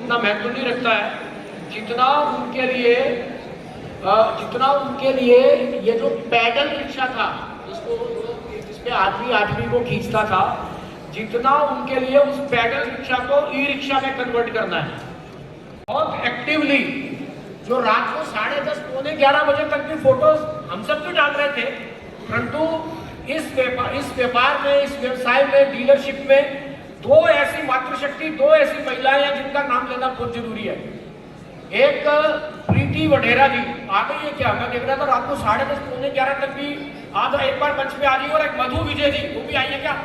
उतना महत्व नहीं रखता है जितना उनके लिए ये जो पैडल रिक्शा था जिसपे आदमी को खींचता था, जितना उनके लिए उस पैडल रिक्शा को ई रिक्शा में कन्वर्ट करना है। बहुत एक्टिवली जो रात को 10:30 पौने 11 बजे तक भी फोटोज हम सब भी डाल रहे थे, परंतु इस व्यापार में, इस व्यवसाय में, डीलरशिप में दो ऐसी मातृशक्ति, दो ऐसी महिलाएं हैं जिनका नाम लेना बहुत जरूरी है। एक प्रीति वढेरा जी आ गई है क्या? मैं देख रहा था रात को 10:30 पौने 11 तक भी आज एक बार मंच पे आ रही है। और एक मधु विजय जी, वो भी आई है क्या?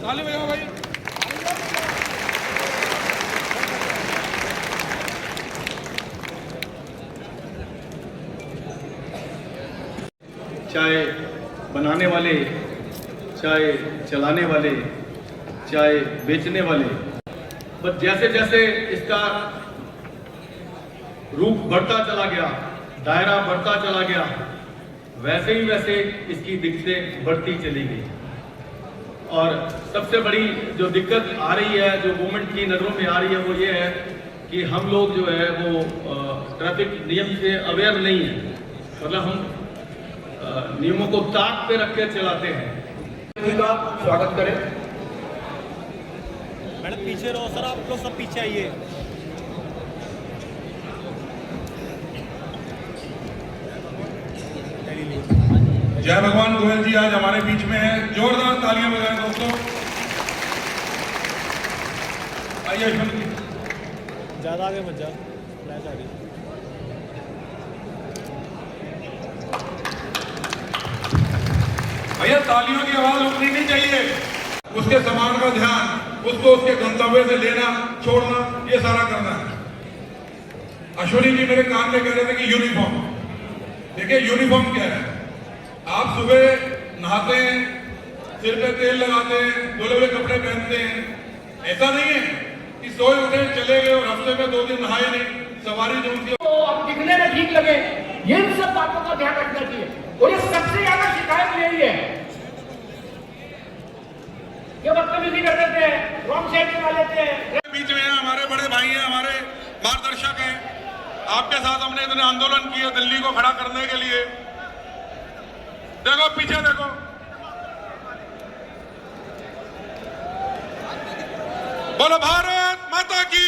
ताली बजाओ भाई। चाहे बनाने वाले, चाहे चलाने वाले, चाहे बेचने वाले, बस जैसे जैसे इसका रूप बढ़ता चला गया, दायरा बढ़ता चला गया, वैसे ही वैसे इसकी दिक्कतें बढ़ती चली गई। और सबसे बड़ी जो दिक्कत आ रही है, जो गवर्नमेंट की नज़रों में आ रही है, वो ये है कि हम लोग जो है वो ट्रैफिक नियम से अवेयर नहीं है। मतलब हम नियमों को ताक पे रख के चलाते हैं। का स्वागत करें। मैडम पीछे रहो सर, आप लोग सब पीछे आइए। जय भगवान गोयल जी आज हमारे बीच में है, जोरदार तालियां बजाएं दोस्तों। आइए ज्यादा आगे मत जा, फ्लैश आ रही। भैया तालियों की आवाज रुकनी नहीं चाहिए। उसके सामान का ध्यान, उसको उसके गंतव्य से लेना छोड़ना, ये सारा करना है। अश्विनी जी मेरे कान में कह रहे थे कि यूनिफॉर्म, देखिए यूनिफॉर्म क्या है। आप सुबह नहाते हैं, सिर पे तेल लगाते हैं, धुले हुए कपड़े पहनते हैं। ऐसा नहीं है कि सोए उठे चले गए और हफ्ते में 2 दिन नहाए नहीं। सवारी जो उनकी तो अब दिखने में ठीक लगे, ये इन सब बातों का ध्यान रखना चाहिए। और ये सबसे ज्यादा शिकायत यही है कि बदतमीजी कर देते हैं, रॉन्ग साइड चला लेते हैं। बीच में हमारे बड़े भाई हैं, हमारे मार्गदर्शक हैं। आपके साथ हमने इतने आंदोलन किए दिल्ली को खड़ा करने के लिए। देखो पीछे देखो, बोलो भारत माता की।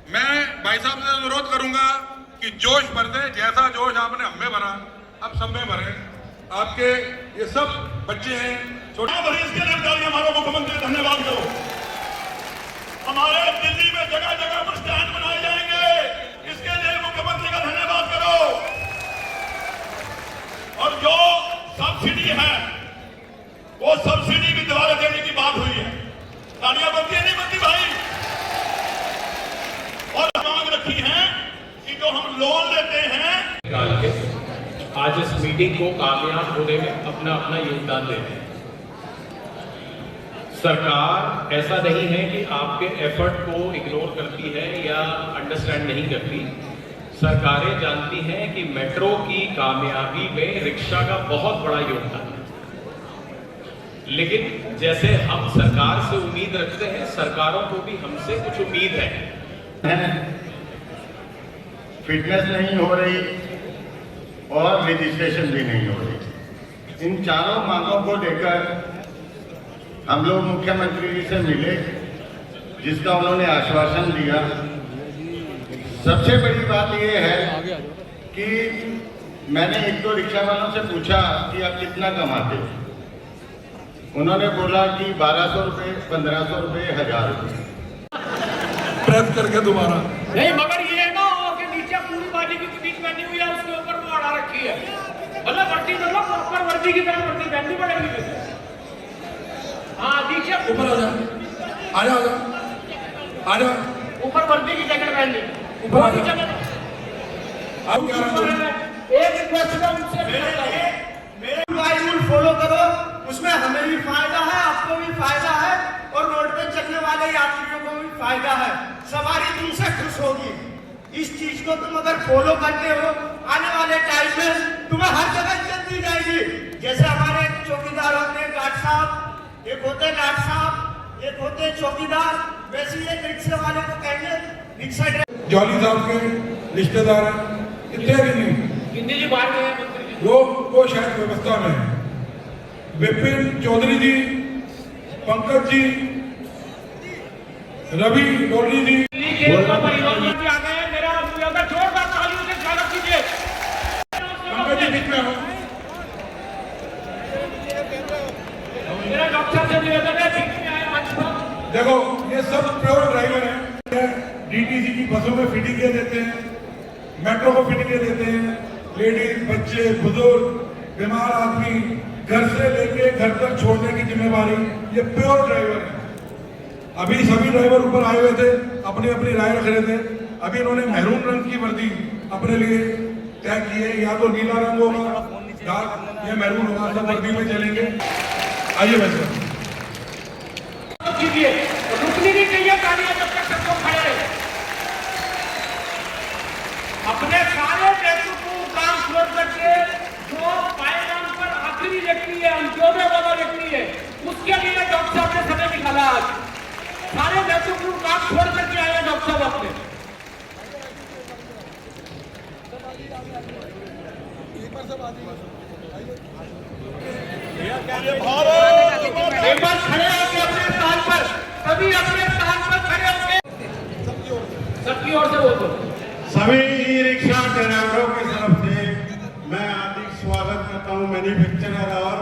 मैं भाई साहब से अनुरोध करूंगा कि जोश भर दे, जैसा जोश आपने हम में भरा अब सब में भरे। आपके ये सब बच्चे हैं छोटे भरे, इसके लिए हमारा मुख्यमंत्री धन्यवाद करो। हमारे दिल्ली में जगह जगह पर स्टैंड बनाए जाएंगे, इसके लिए मुख्यमंत्री का धन्यवाद करो। और जो सब्सिडी है वो सब्सिडी भी दोबारा देने की बात हुई है। तालियां बनती है नहीं बनती भाई? और मांग रखी है कि जो हम लोन लेते हैं निकाल के आज इस मीटिंग को कामयाब होने में अपना अपना योगदान देते हैं। सरकार ऐसा नहीं है कि आपके एफर्ट को इग्नोर करती है या अंडरस्टैंड नहीं करती। सरकारें जानती हैं कि मेट्रो की कामयाबी में रिक्शा का बहुत बड़ा योगदान है। लेकिन जैसे हम सरकार से उम्मीद रखते हैं, सरकारों को भी हमसे कुछ उम्मीद है। फिटनेस नहीं हो रही और रजिस्ट्रेशन भी नहीं हो रही। इन चारों मांगों को लेकर हम लोग मुख्यमंत्री जी से मिले, जिसका उन्होंने आश्वासन दिया। सबसे बड़ी बात यह है कि मैंने 1-2 रिक्शा वालों से पूछा कि आप कितना कमाते हो। उन्होंने बोला कि 1200 रुपये, 1500 रुपये, 1000 रुपये। प्रेस करके दोबारा नहीं, मगर ये ना हो कि नीचे पूरी बाजी की कमीज पहनी हुई है, उसके ऊपर वो अड़ा रखी है। मतलब वर्दी मतलब प्रॉपर वर्दी की तरह वर्दी पहननी पड़ेगी। हाँ नीचे ऊपर आ जा, आ जा, आ जा, ऊपर वर्दी की जैकेट पहननी। ऊपर आ जा। अब एक रिक्वेस्ट है उनसे, मेरे रूल फॉलो करो, उसमें हमें भी फायदा है, आपको भी फायदा है और रोड पे चलने वाले यात्रियों को भी फायदा है। सवारी तुमसे खुश होगी। इस चीज को तुम अगर फॉलो करते हो, आने वाले टाइम में तुम्हें हर जगह इज्जत दी जाएगी। जैसे हमारे चौकीदार होते हैं गार्ड साहब, एक होते गार्ड साहब, एक होते चौकीदार, वैसे ही एक रिक्शे वाले को कहेंगे रिक्शा ड्राइवर। जॉली साहब के रिश्तेदार हैं, कितने हिंदी जी बाहर गए मंत्री जी। वो शायद व्यवस्था में है। विपिन चौधरी जी, पंकज जी, रवि डोडरी जी, परिवार जी आ गए। मेरा जोरदार तालियों से स्वागत कीजिए। पंकज जी बीच में हो। मेरा डॉक्टर से निवेदन है बीच में आए मंच पर। देखो ये सब प्योर ड्राइवर हैं, डीटीसी की बसों में फिटिंगें देते हैं, मेट्रो को फिटिंगें देते हैं, लेडीज, बच्चे, बुजुर्ग, बीमार आदमी घर से लेके घर तक छोड़ने की जिम्मेवारी ये प्योर ड्राइवर है। अभी सभी ड्राइवर ऊपर आए हुए थे, अपनी अपनी राय रख रहे थे। अभी इन्होंने महरून रंग की वर्दी अपने लिए तय की है, या तो नीला रंग होगा, डार्क या महरून होगा, सब वर्दी में चलेंगे। आइए वैसे कीजिए, रुकनी नहीं चाहिए गाड़ियां जब तक सबको खड़े रहे। अपने सारे बेवकूफों काम छोड़ करके जो पायदान पर आखिरी व्यक्ति है, अंत्योदय वाला व्यक्ति है, उसके लिए डॉक्टर साहब ने समय निकाला। आज सारे बेवकूफों काम छोड़ करके आए डॉक्टर साहब अपने। एक बार खड़े होकर अपने स्थान पर, सभी अपने स्थान पर खड़े होकर सबकी ओर से बोलो। सभी ई रिक्शा ड्राइवरों की तरफ से मैं हार्दिक स्वागत करता हूं, मैन्युफैक्चरर और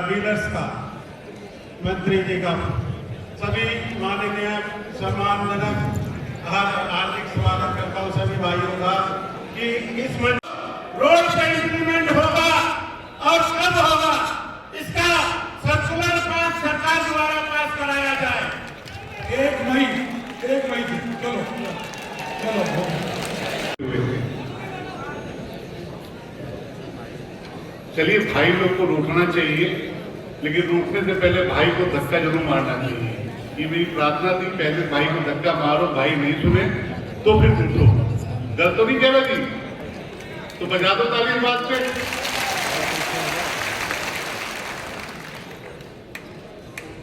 डीलर्स का, मंत्री जी का। सभी माननीय सम्मानजनक हार्दिक स्वागत करता हूं सभी भाइयों का कि इस रोड का इंप्लीमेंट होगा और कब होगा इसका सर्कुलर पास सरकार द्वारा पास कराया जाए। 1 मई थी। चलो चलिए, भाई लोग को रोकना चाहिए, लेकिन रोकने से पहले भाई को धक्का जरूर मारना चाहिए। ये मेरी प्रार्थना थी, पहले भाई को धक्का मारो, भाई नहीं सुने तो फिर पूछो। गलत तो नहीं कह रहा जी, तो बजा दो ताली इस बात पे।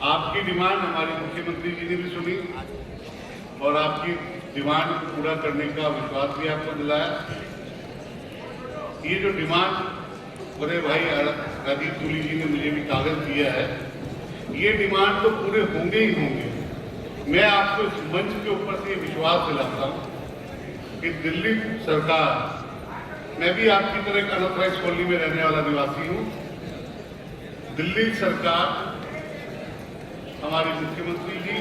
आपकी डिमांड हमारे मुख्यमंत्री जी ने भी सुनी और आपकी डिमांड को पूरा करने का विश्वास भी आपको दिलाया। ये जो डिमांड बड़े भाई राजीव तुली जी ने मुझे भी कागज दिया है, ये डिमांड तो पूरे होंगे ही होंगे। मैं आपको इस मंच के ऊपर से विश्वास दिलाता हूँ कि दिल्ली सरकार, मैं भी आपकी तरह एक अनऑथराइज्ड कॉलोनी में रहने वाला निवासी हूँ, दिल्ली सरकार, हमारे मुख्यमंत्री जी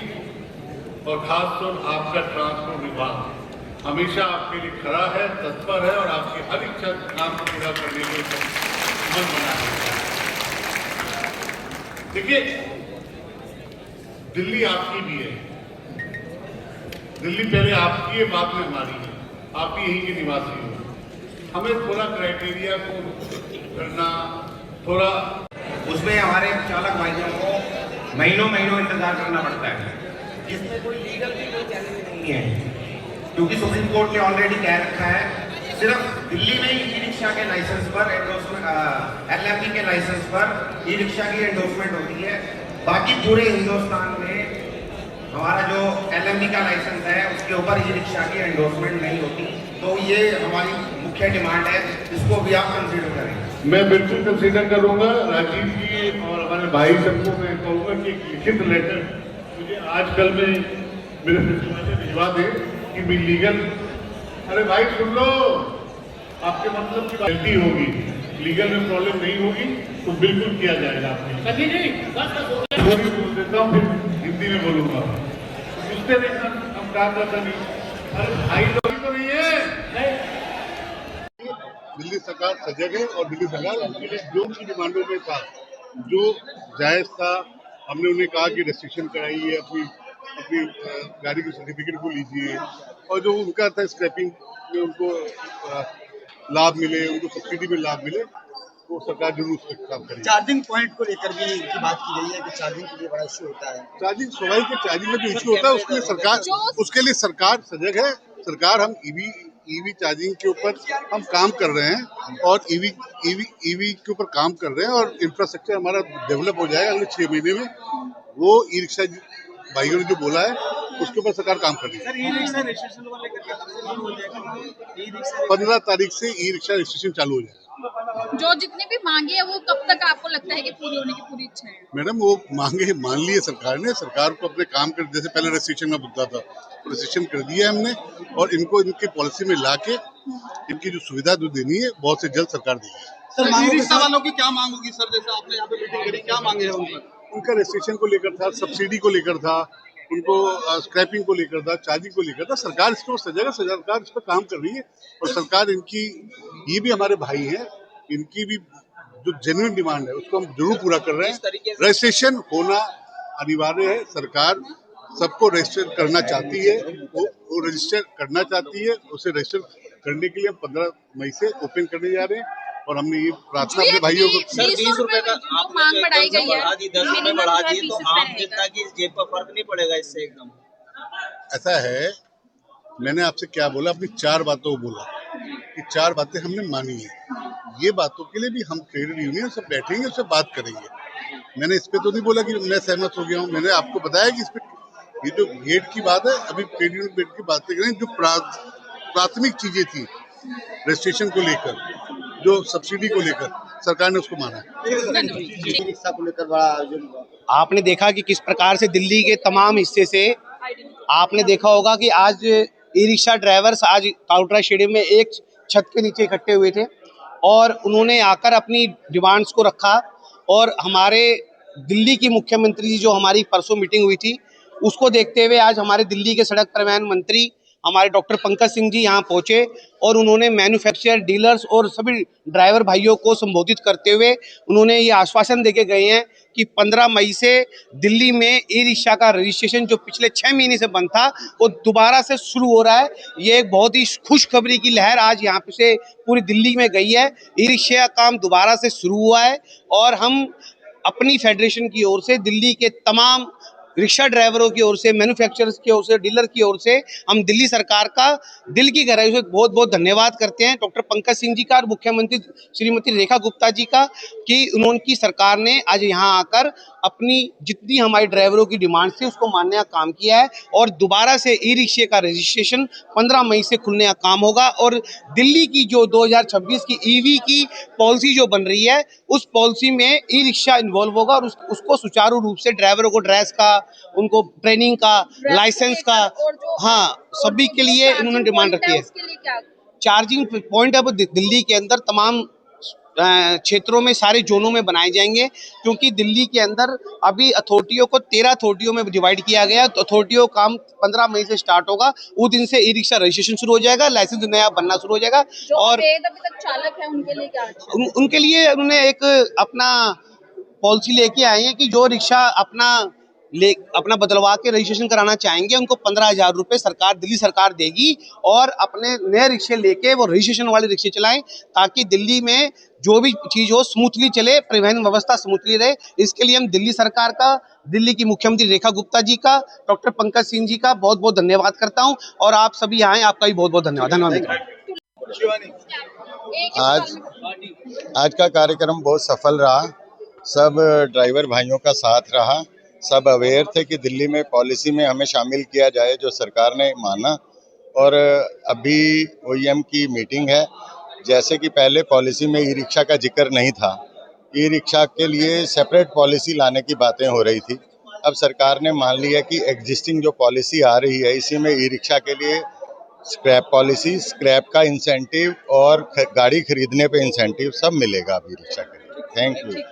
और खासतौर आपका ट्रांसपोर्ट विभाग हमेशा आपके लिए खड़ा है, तत्पर है और आपकी हर इच्छा काम को पूरा करने के लिए मन बना है। देखिए, दिल्ली आपकी भी है, दिल्ली पहले आपकी है, बाद में हमारी है। आप भी यहीं के निवासी हो। हमें थोड़ा क्राइटेरिया को करना, थोड़ा उसमें हमारे चालक भाइयों को महीनों इंतजार करना पड़ता है, जिसमें कोई लीगल भी कोई चैलेंज नहीं है, क्योंकि सुप्रीम कोर्ट ने ऑलरेडी कह रखा है सिर्फ दिल्ली में ई रिक्शा के लाइसेंस पर एंडोर्समेंट, LMB के लाइसेंस पर ई रिक्शा की एंडोर्समेंट होती है। बाकी पूरे हिंदुस्तान में हमारा जो LMB का लाइसेंस है उसके ऊपर ई रिक्शा की एंडोर्समेंट नहीं होती। तो ये हमारी मुख्य डिमांड है, इसको भी आप कंसीडर करें। मैं बिल्कुल कंसीडर करूंगा। राजीव जी और हमारे भाई सबको मैं कहूंगा कि एक लिखित लेटर मुझे आज कल में मेरे प्रिंसिपल से भिजवा दें कि मैं लीगल, अरे भाई सुन लो, आपके मतलब की गलती होगी, लीगल में प्रॉब्लम नहीं होगी तो बिल्कुल किया जाएगा। आपकी बोल देता हूँ, फिर हिंदी में बोलूंगा, उससे देखना हम काम करता नहीं। अरे भाई लोग तो नहीं है। दिल्ली सरकार सजग है और दिल्ली सरकार उनके लिए जो उनकी डिमांडों में था, जो जायज था, हमने उन्हें कहा कि रेस्ट्रिक्शन कराइए, अपनी गाड़ी के सर्टिफिकेट को लीजिए, और जो उनका था स्क्रैपिंग में उनको लाभ मिले, उनको सब्सिडी में लाभ मिले, तो सरकार जरूर उस पर काम करेगी। चार्जिंग पॉइंट को लेकर भी की बात की गई है कि चार्जिंग के लिए बड़ा इश्यू होता है। चार्जिंग स्वाभाविक है, चार्जिंग में जो इश्यू होता है उसके लिए सरकार सजग है। सरकार हम ईवी चार्जिंग के ऊपर हम काम कर रहे हैं और ईवी के ऊपर काम कर रहे हैं और इंफ्रास्ट्रक्चर हमारा डेवलप हो जाएगा अगले 6 महीने में। वो ई रिक्शा भाइयों ने जो बोला है उसके ऊपर सरकार काम कर रही है। 15 तारीख से ई रिक्शा रजिस्ट्रेशन चालू हो जाएगा। जो जितनी भी मांगे है वो कब तक आपको लगता है कि पूरी होने की पूरी इच्छा है? मैडम वो मांगे मान ली है सरकार ने। सरकार को अपने काम कर, जैसे पहले रजिस्ट्रेशन का मुद्दा था, रजिस्ट्रेशन कर दिया है हमने और इनको इनकी पॉलिसी में ला के इनकी जो सुविधा जो देनी है बहुत से जल्द सरकार देगी। सर ई रिक्शा वालों की क्या मांग होगी सर? जैसे आपने यहाँ पे मीटिंग करी, क्या मांगे हैं उनका रजिस्ट्रेशन को लेकर था, सब्सिडी को लेकर था, उनको स्क्रैपिंग को लेकर था, चार्जिंग को लेकर था। सरकार इसको सजेगा, सरकार इस पर काम कर रही है और सरकार इनकी, ये भी हमारे भाई हैं, इनकी भी जो जेन्युइन डिमांड है उसको हम जरूर पूरा कर रहे हैं। रजिस्ट्रेशन होना अनिवार्य है। सरकार सबको रजिस्टर करना चाहती है, वो रजिस्टर करना चाहती है। उसे रजिस्टर करने के लिए हम 15 मई से ओपन करने जा रहे हैं और हमने ये प्रार्थना अपने भाइयों को। सर 20 रुपए का मांग बढ़ाई गई है, 10 रुपए बढ़ा दिए तो आम जनता की जेब पर फर्क नहीं पड़ेगा इससे एकदम? ऐसा है, मैंने आपसे क्या बोला, अपनी 4 बातों को बोला कि 4 बातें हमने मानी है। ये बातों के लिए भी हम ट्रेड यूनियन सब बैठेंगे, उससे बात करेंगे। मैंने इस पे तो नहीं बोला कि मैं सहमत हो गया हूँ। मैंने आपको बताया कि इस पे ये जो गेट की बात है, अभी ट्रेड यूनियन गेट की बातें करें। जो प्राथमिक चीजें थी रजिस्ट्रेशन को लेकर, जो सब्सिडी को लेकर, सरकार ने उसको माना है। रिक्शा को लेकर बड़ा आयोजन। आपने देखा कि किस प्रकार से दिल्ली के तमाम हिस्से से, आपने देखा होगा कि आज ई रिक्शा ड्राइवर्स आज काउंटरा स्टेडियम में एक छत के नीचे इकट्ठे हुए थे और उन्होंने आकर अपनी डिमांड्स को रखा। और हमारे दिल्ली की मुख्यमंत्री जी, जो हमारी परसों मीटिंग हुई थी, उसको देखते हुए आज हमारे दिल्ली के सड़क परिवहन मंत्री हमारे डॉक्टर पंकज सिंह जी यहाँ पहुँचे और उन्होंने मैन्युफैक्चरर, डीलर्स और सभी ड्राइवर भाइयों को संबोधित करते हुए उन्होंने ये आश्वासन देके गए हैं कि 15 मई से दिल्ली में ई रिक्शा का रजिस्ट्रेशन जो पिछले 6 महीने से बंद था वो दोबारा से शुरू हो रहा है। ये एक बहुत ही खुशखबरी की लहर आज यहाँ पे से पूरी दिल्ली में गई है। ई रिक्शा का काम दोबारा से शुरू हुआ है और हम अपनी फेडरेशन की ओर से दिल्ली के तमाम रिक्शा ड्राइवरों की ओर से, मैन्युफैक्चरर्स की ओर से, डीलर की ओर से हम दिल्ली सरकार का दिल की गहराई से बहुत बहुत धन्यवाद करते हैं, डॉक्टर पंकज सिंह जी का और मुख्यमंत्री श्रीमती रेखा गुप्ता जी का, कि उनकी सरकार ने आज यहाँ आकर अपनी जितनी हमारी ड्राइवरों की डिमांड थी उसको मानने का काम किया है और दोबारा से ई रिक्शे का रजिस्ट्रेशन 15 मई से खुलने का काम होगा। और दिल्ली की जो 2026 की ईवी की पॉलिसी जो बन रही है उस पॉलिसी में ई रिक्शा इन्वॉल्व होगा और उसको सुचारू रूप से ड्राइवरों को ड्रेस का, उनको ट्रेनिंग का, लाइसेंस का, हाँ सभी के लिए इन्होंने डिमांड रखी है। चार्जिंग पॉइंट अब दिल्ली के अंदर तमाम क्षेत्रों में, सारे जोनों में बनाए जाएंगे, क्योंकि दिल्ली के अंदर अभी अथॉरिटियों को 13 अथॉरिटियों में डिवाइड किया गया। तो अथॉरिटियों का काम 15 मई से स्टार्ट होगा। उस दिन से ई रिक्शा रजिस्ट्रेशन शुरू हो जाएगा, लाइसेंस नया बनना शुरू हो जाएगा। और अभी तक चालक है उनके लिए क्या? उनके लिए उन्होंने एक अपना पॉलिसी लेके आए हैं कि जो रिक्शा अपना बदलवा के रजिस्ट्रेशन कराना चाहेंगे उनको 15,000 रुपये सरकार, दिल्ली सरकार देगी और अपने नए रिक्शे लेके वो रजिस्ट्रेशन वाले रिक्शे चलाएं, ताकि दिल्ली में जो भी चीज़ हो स्मूथली चले, परिवहन व्यवस्था स्मूथली रहे। इसके लिए हम दिल्ली सरकार का, दिल्ली की मुख्यमंत्री रेखा गुप्ता जी का, डॉक्टर पंकज सिंह जी का बहुत बहुत धन्यवाद करता हूँ और आप सभी आए, आपका भी बहुत बहुत धन्यवाद। आज का कार्यक्रम बहुत सफल रहा। सब ड्राइवर भाइयों का साथ रहा। सब अवेयर थे कि दिल्ली में पॉलिसी में हमें शामिल किया जाए, जो सरकार ने माना। और अभी ओईएम की मीटिंग है। जैसे कि पहले पॉलिसी में ई रिक्शा का जिक्र नहीं था, ई रिक्शा के लिए सेपरेट पॉलिसी लाने की बातें हो रही थी। अब सरकार ने मान लिया कि एग्जिस्टिंग जो पॉलिसी आ रही है इसी में ई रिक्शा के लिए स्क्रैप पॉलिसी, स्क्रैप का इंसेंटिव और गाड़ी खरीदने पे इंसेंटिव सब मिलेगा अभी रिक्शा के लिए। Thank you.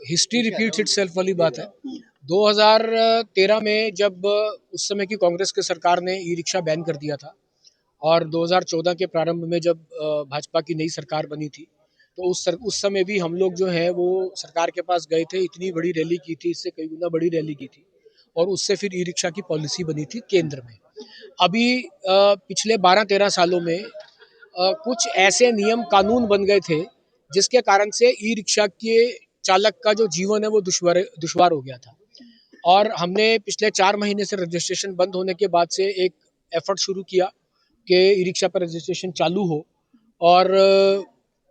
History repeats itself वाली बात है। 2013 में जब उस समय की कांग्रेस की सरकार ने ई रिक्शा बैन कर दिया था और 2014 के प्रारंभ में जब भाजपा की नई सरकार बनी थी तो उस समय भी हम लोग जो है वो सरकार के पास गए थे, इतनी बड़ी रैली की थी, इससे कई गुना बड़ी रैली की थी और उससे फिर ई रिक्शा की पॉलिसी बनी थी केंद्र में। अभी पिछले 12-13 सालों में कुछ ऐसे नियम कानून बन गए थे जिसके कारण से ई रिक्शा के चालक का जो जीवन है वो दुश्वार हो गया था और हमने पिछले 4 महीने से रजिस्ट्रेशन बंद होने के बाद से एक एफर्ट शुरू किया कि ई रिक्शा पर रजिस्ट्रेशन चालू हो। और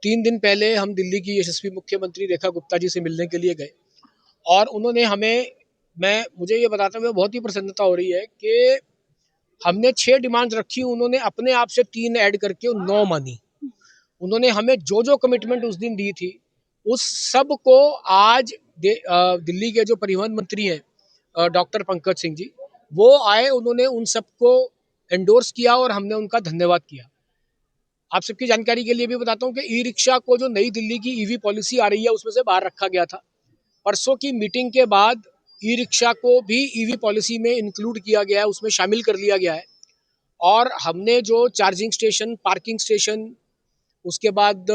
3 दिन पहले हम दिल्ली की यशस्वी मुख्यमंत्री रेखा गुप्ता जी से मिलने के लिए गए और उन्होंने हमें, मुझे ये बताते हुए बहुत ही प्रसन्नता हो रही है कि हमने 6 डिमांड्स रखी, उन्होंने अपने आप से 3 ऐड करके 9 मानी। उन्होंने हमें जो कमिटमेंट उस दिन दी थी उस सब को आज दिल्ली के जो परिवहन मंत्री हैं डॉक्टर पंकज सिंह जी, वो आए, उन्होंने उन सबको एंडोर्स किया और हमने उनका धन्यवाद किया। आप सबकी जानकारी के लिए भी बताता हूँ कि ई रिक्शा को जो नई दिल्ली की ईवी पॉलिसी आ रही है उसमें से बाहर रखा गया था। परसों की मीटिंग के बाद ई रिक्शा को भी ईवी पॉलिसी में इंक्लूड किया गया है, उसमें शामिल कर लिया गया है। और हमने जो चार्जिंग स्टेशन, पार्किंग स्टेशन, उसके बाद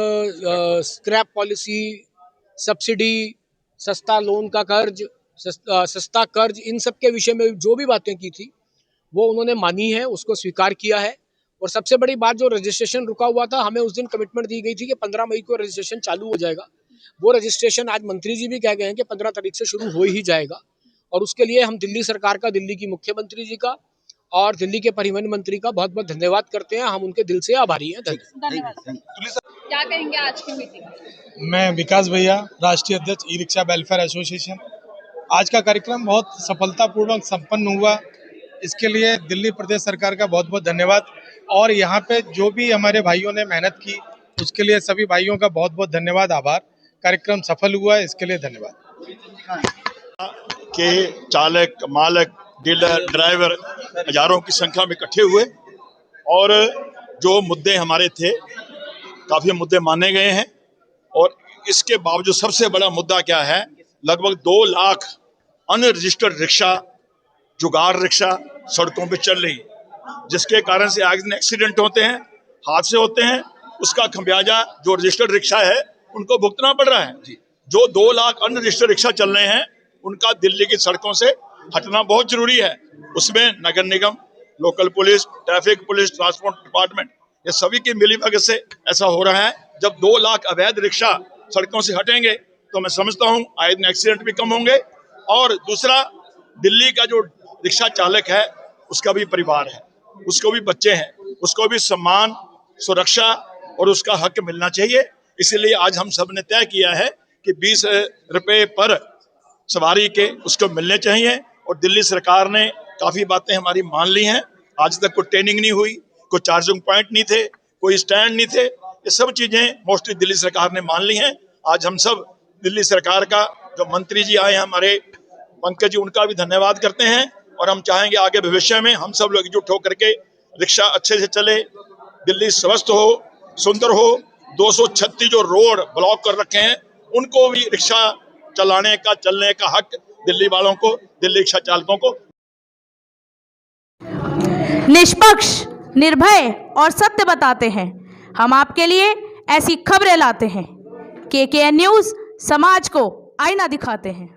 स्क्रैप पॉलिसी, सब्सिडी, सस्ता लोन का कर्ज, सस्ता कर्ज, इन सब के विषय में जो भी बातें की थी वो उन्होंने मानी है, उसको स्वीकार किया है। और सबसे बड़ी बात, जो रजिस्ट्रेशन रुका हुआ था, हमें उस दिन कमिटमेंट दी गई थी कि 15 मई को रजिस्ट्रेशन चालू हो जाएगा। वो रजिस्ट्रेशन आज मंत्री जी भी कह गए हैं कि 15 तारीख से शुरू हो ही जाएगा। और उसके लिए हम दिल्ली सरकार का, दिल्ली की मुख्यमंत्री जी का और दिल्ली के परिवहन मंत्री का बहुत बहुत धन्यवाद करते हैं। हम उनके दिल से आभारी हैं। धन्यवाद। क्या कहेंगे आज की मीटिंग? मैं विकास भैया, राष्ट्रीय अध्यक्ष ई रिक्शा वेलफेयर एसोसिएशन। आज का कार्यक्रम बहुत सफलतापूर्वक संपन्न हुआ, इसके लिए दिल्ली प्रदेश सरकार का बहुत बहुत धन्यवाद। और यहाँ पे जो भी हमारे भाइयों ने मेहनत की उसके लिए सभी भाइयों का बहुत बहुत धन्यवाद, आभार। कार्यक्रम सफल हुआ है, इसके लिए धन्यवाद। के चालक, मालक, डीलर, ड्राइवर हजारों की संख्या में इकट्ठे हुए और जो मुद्दे हमारे थे, काफ़ी मुद्दे माने गए हैं। और इसके बावजूद सबसे बड़ा मुद्दा क्या है, लगभग 2 लाख अनरजिस्टर्ड रिक्शा, जुगाड़ रिक्शा सड़कों पे चल रही, जिसके कारण से आगे दिन एक्सीडेंट होते हैं, हादसे होते हैं। उसका खमियाजा जो रजिस्टर्ड रिक्शा है उनको भुगतना पड़ रहा है। जो 2 लाख अनरजिस्टर्ड रिक्शा चल रहे हैं उनका दिल्ली की सड़कों से हटना बहुत जरूरी है। उसमें नगर निगम, local police, traffic police, transport department, ये सभी की मिलीभगत से ऐसा हो रहा है। जब 2 लाख अवैध रिक्शा सड़कों से हटेंगे तो मैं समझता हूँ आए दिन एक्सीडेंट भी कम होंगे। और दूसरा, दिल्ली का जो रिक्शा चालक है उसका भी परिवार है, उसको भी बच्चे हैं, उसको भी सम्मान, सुरक्षा और उसका हक मिलना चाहिए। इसीलिए आज हम सब ने तय किया है कि 20 रुपये पर सवारी के उसको मिलने चाहिए। और दिल्ली सरकार ने काफ़ी बातें हमारी मान ली हैं। आज तक कोई ट्रेनिंग नहीं हुई, कोई चार्जिंग पॉइंट नहीं थे, कोई स्टैंड नहीं थे, ये सब चीज़ें मोस्टली दिल्ली सरकार ने मान ली हैं। आज हम सब दिल्ली सरकार का, जो मंत्री जी आए हैं हमारे पंकज जी, उनका भी धन्यवाद करते हैं। और हम चाहेंगे आगे भविष्य में हम सब लोग एकजुट होकर के रिक्शा अच्छे से चले, दिल्ली स्वस्थ हो, सुंदर हो। 236 जो रोड ब्लॉक कर रखे हैं उनको भी रिक्शा चलाने का, चलने का हक दिल्ली वालों को, दिल्ली रिक्शा चालकों को। निष्पक्ष, निर्भय और सत्य बताते हैं। हम आपके लिए ऐसी खबरें लाते हैं। KKN न्यूज़ समाज को आईना दिखाते हैं।